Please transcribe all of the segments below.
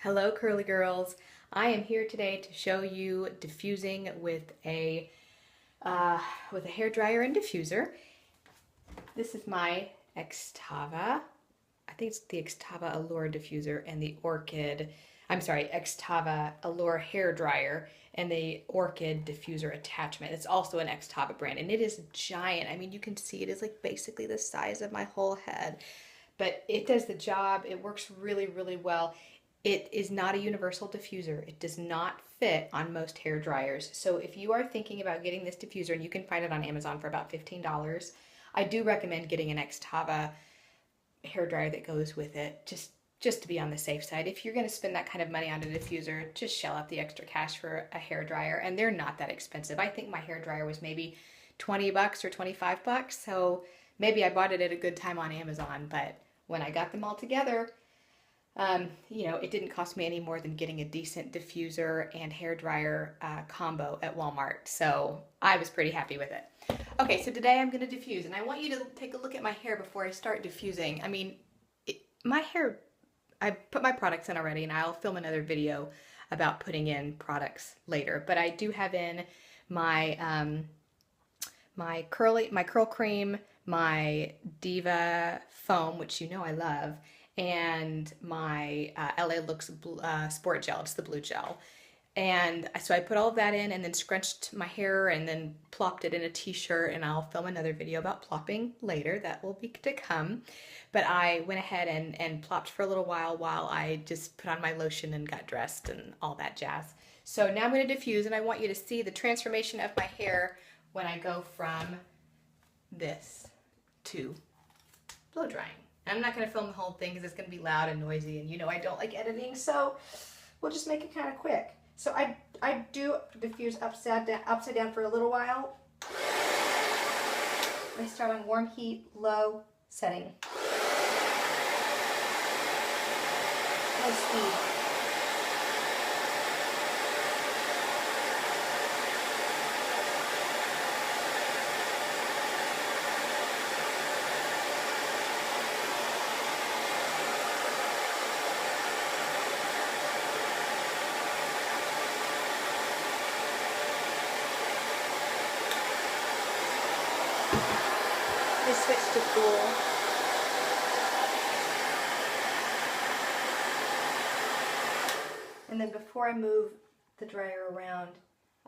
Hello curly girls. I am here today to show you diffusing with a hair dryer and diffuser. This is my Xtava. I think it's the Xtava Allure diffuser and the Xtava Allure hair dryer and the Orchid diffuser attachment. It's also an Xtava brand and it is giant. I mean, you can see it is like basically the size of my whole head, but it does the job. It works really, really well. It is not a universal diffuser. It does not fit on most hair dryers. So if you are thinking about getting this diffuser, and you can find it on Amazon for about $15, I do recommend getting an Xtava hair dryer that goes with it, just to be on the safe side. If you're going to spend that kind of money on a diffuser, just shell out the extra cash for a hair dryer, and they're not that expensive. I think my hair dryer was maybe 20 bucks or 25 bucks, so maybe I bought it at a good time on Amazon, but when I got them all together, it didn't cost me any more than getting a decent diffuser and hair dryer combo at Walmart. So I was pretty happy with it. Okay, so today I'm going to diffuse, and I want you to take a look at my hair before I start diffusing. I mean, my hair, I put my products in already, and I'll film another video about putting in products later. But I do have in my my curl cream, my Diva foam, which you know I love, and my LA Looks Sport Gel. It's the blue gel. And so I put all of that in and then scrunched my hair and then plopped it in a t-shirt, and I'll film another video about plopping later. That will be to come. But I went ahead and plopped for a little while I just put on my lotion and got dressed and all that jazz. So now I'm going to diffuse, and I want you to see the transformation of my hair when I go from this to blow drying. I'm not going to film the whole thing because it's going to be loud and noisy, and you know I don't like editing, so we'll just make it kind of quick. So I do diffuse upside down for a little while. I start on warm heat, low setting. Low speed. I switch to cool. And then before I move the dryer around,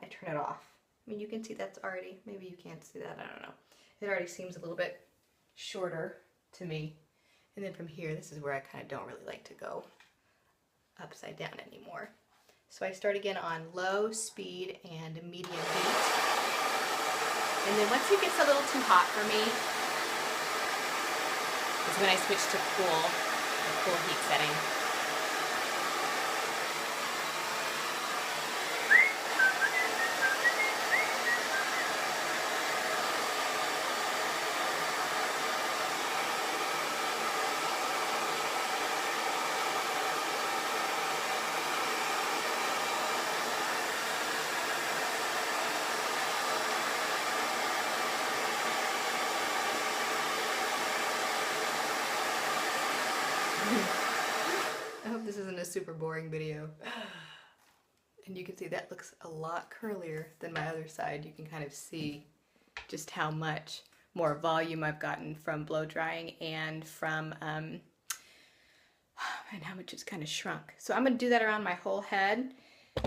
I turn it off. I mean, you can see that's already, maybe you can't see that, I don't know. It already seems a little bit shorter to me. And then from here, this is where I kind of don't really like to go upside down anymore. So I start again on low speed and medium heat. And then once it gets a little too hot for me, is when I switch to cool, the cool heat setting. I hope this isn't a super boring video. And you can see that looks a lot curlier than my other side. You can kind of see just how much more volume I've gotten from blow drying and from, and how much it's kind of shrunk. So I'm going to do that around my whole head. So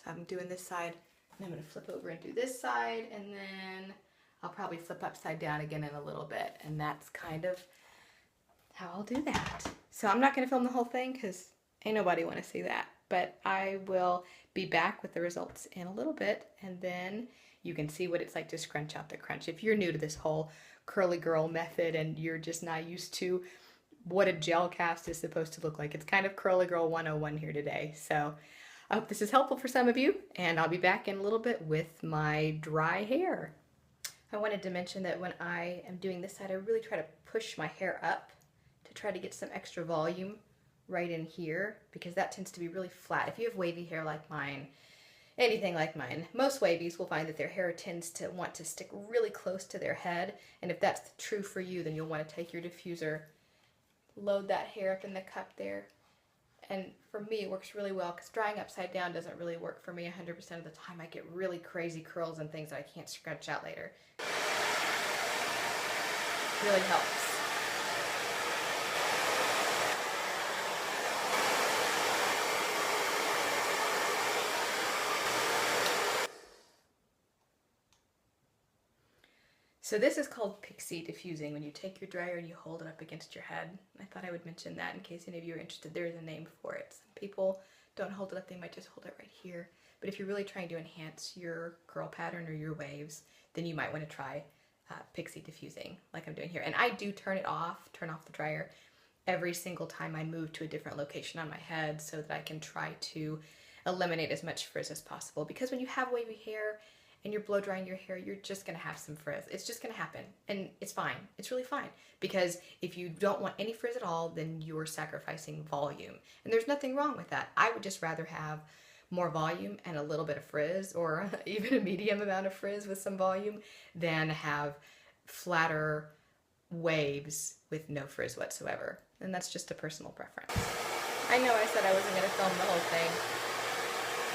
I'm doing this side, and I'm going to flip over and do this side, and then I'll probably flip upside down again in a little bit, and that's kind of how I'll do that. So I'm not going to film the whole thing because ain't nobody want to see that, but I will be back with the results in a little bit, and then you can see what it's like to scrunch out the crunch. If you're new to this whole curly girl method and you're just not used to what a gel cast is supposed to look like, it's kind of curly girl 101 here today. So I hope this is helpful for some of you, and I'll be back in a little bit with my dry hair. I wanted to mention that when I am doing this side, I really try to push my hair up to try to get some extra volume right in here, because that tends to be really flat. If you have wavy hair like mine, anything like mine, most wavies will find that their hair tends to want to stick really close to their head, and if that's true for you, then you'll want to take your diffuser load that hair up in the cup there. And for me, it works really well because drying upside down doesn't really work for me 100% of the time. I get really crazy curls and things that I can't scrunch out later. Really helps. So this is called pixie diffusing, when you take your dryer and you hold it up against your head. I thought I would mention that in case any of you are interested. There is a name for it. Some people don't hold it up, they might just hold it right here. But if you're really trying to enhance your curl pattern or your waves, then you might want to try pixie diffusing like I'm doing here. And I do turn off the dryer every single time I move to a different location on my head so that I can try to eliminate as much frizz as possible. Because when you have wavy hair and you're blow drying your hair, you're just gonna have some frizz. It's just gonna happen, and it's fine. It's really fine, because if you don't want any frizz at all, then you're sacrificing volume. And there's nothing wrong with that. I would just rather have more volume and a little bit of frizz, or even a medium amount of frizz with some volume, than have flatter waves with no frizz whatsoever. And that's just a personal preference. I know I said I wasn't gonna film the whole thing.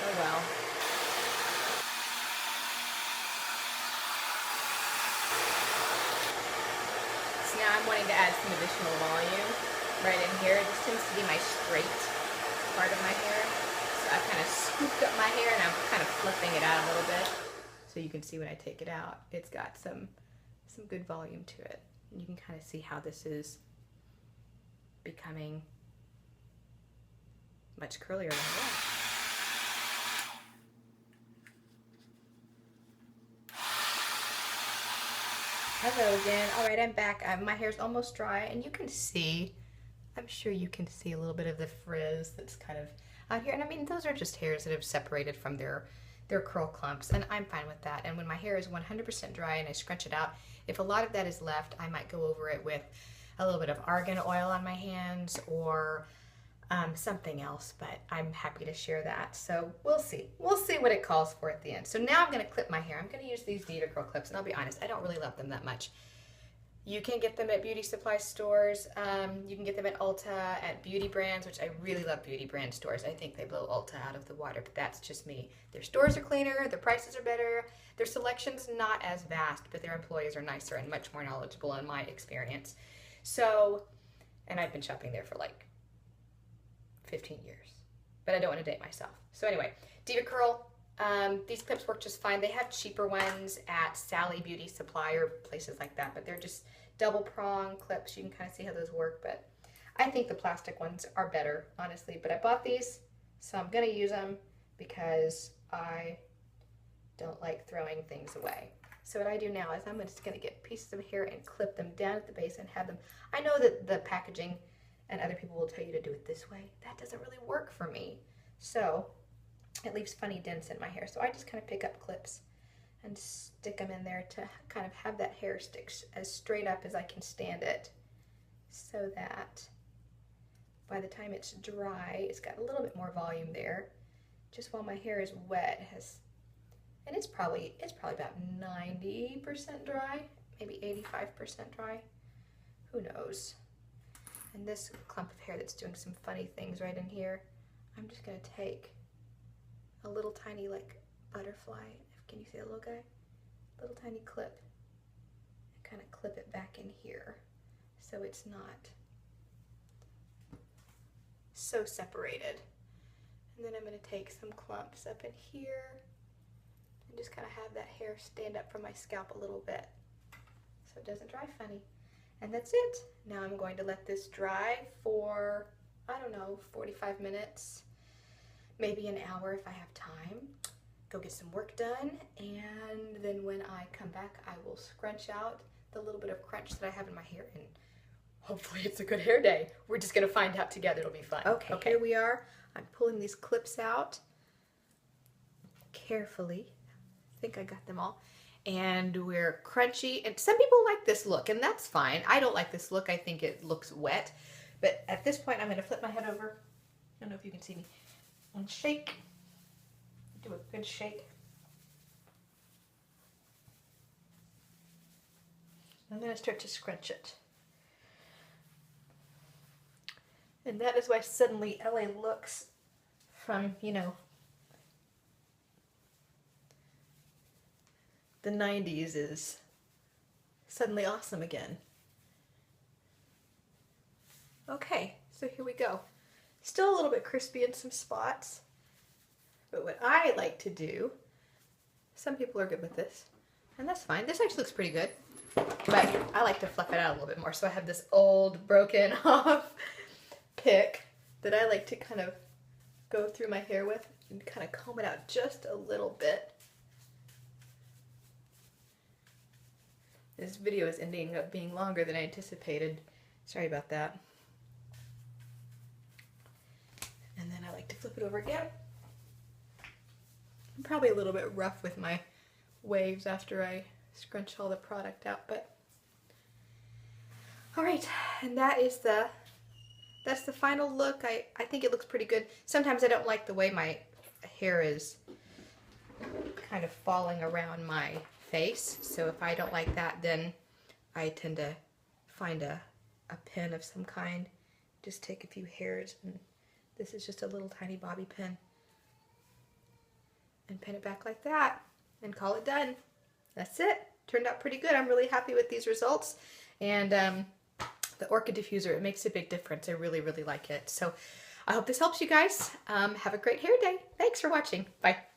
Oh well. Now I'm wanting to add some additional volume right in here. This tends to be my straight part of my hair. So I kind of scooped up my hair and I'm kind of flipping it out a little bit. So you can see when I take it out, it's got some good volume to it. And you can kind of see how this is becoming much curlier than it was. Hello again. All right, I'm back. My hair's almost dry, and you can see, I'm sure you can see a little bit of the frizz that's kind of out here. And I mean, those are just hairs that have separated from their curl clumps, and I'm fine with that. And when my hair is 100% dry and I scrunch it out, if a lot of that is left, I might go over it with a little bit of argan oil on my hands, or something else, but I'm happy to share that. So we'll see. We'll see what it calls for at the end. So now I'm going to clip my hair. I'm going to use these DevaCurl clips, and I'll be honest, I don't really love them that much. You can get them at beauty supply stores. You can get them at Ulta, at beauty brands, which I really love beauty brand stores. I think they blow Ulta out of the water, but that's just me. Their stores are cleaner, their prices are better, their selection's not as vast, but their employees are nicer and much more knowledgeable in my experience. So, and I've been shopping there for like 15 years, but I don't want to date myself. So anyway, DevaCurl, these clips work just fine. They have cheaper ones at Sally Beauty Supply or places like that, but they're just double prong clips. You can kind of see how those work, but I think the plastic ones are better, honestly. But I bought these, so I'm gonna use them because I don't like throwing things away. So what I do now is I'm just gonna get pieces of hair and clip them down at the base and have them, I know that the packaging and other people will tell you to do it this way. That doesn't really work for me. So it leaves funny dents in my hair. So I just kind of pick up clips and stick them in there to kind of have that hair stick as straight up as I can stand it, so that by the time it's dry, it's got a little bit more volume there. Just while my hair is wet, it has, and it's probably about 90% dry, maybe 85% dry. Who knows? And this clump of hair that's doing some funny things right in here, I'm just gonna take a little tiny like butterfly, can you see a little guy? Little tiny clip, and kind of clip it back in here so it's not so separated. And then I'm gonna take some clumps up in here and just kind of have that hair stand up from my scalp a little bit so it doesn't dry funny. And that's it. Now I'm going to let this dry for, I don't know, 45 minutes, maybe an hour if I have time. Go get some work done, and then when I come back, I will scrunch out the little bit of crunch that I have in my hair, and hopefully it's a good hair day. We're just gonna find out together. It'll be fun. Okay, here we are. I'm pulling these clips out carefully. I think I got them all. And we're crunchy, and some people like this look, and that's fine. I don't like this look. I think it looks wet. But at this point, I'm going to flip my head over. I don't know if you can see me. And shake. Do a good shake. I'm going to start to scrunch it. And that is why suddenly LA looks from, you know, the 90s is suddenly awesome again. Okay, so here we go. Still a little bit crispy in some spots, but what I like to do, some people are good with this, and that's fine. This actually looks pretty good, but I like to fluff it out a little bit more. So I have this old broken off pick that I like to kind of go through my hair with and kind of comb it out just a little bit. This video is ending up being longer than I anticipated. Sorry about that. And then I like to flip it over again. I'm probably a little bit rough with my waves after I scrunch all the product out, but all right, and that's the final look. I think it looks pretty good. Sometimes I don't like the way my hair is kind of falling around my face, so if I don't like that, then I tend to find a pin of some kind, just take a few hairs, and this is just a little tiny bobby pin, and pin it back like that and call it done. That's it. Turned out pretty good. I'm really happy with these results, and the orchid diffuser, it makes a big difference. I really, really like it. So I hope this helps you guys. Have a great hair day. Thanks for watching. Bye.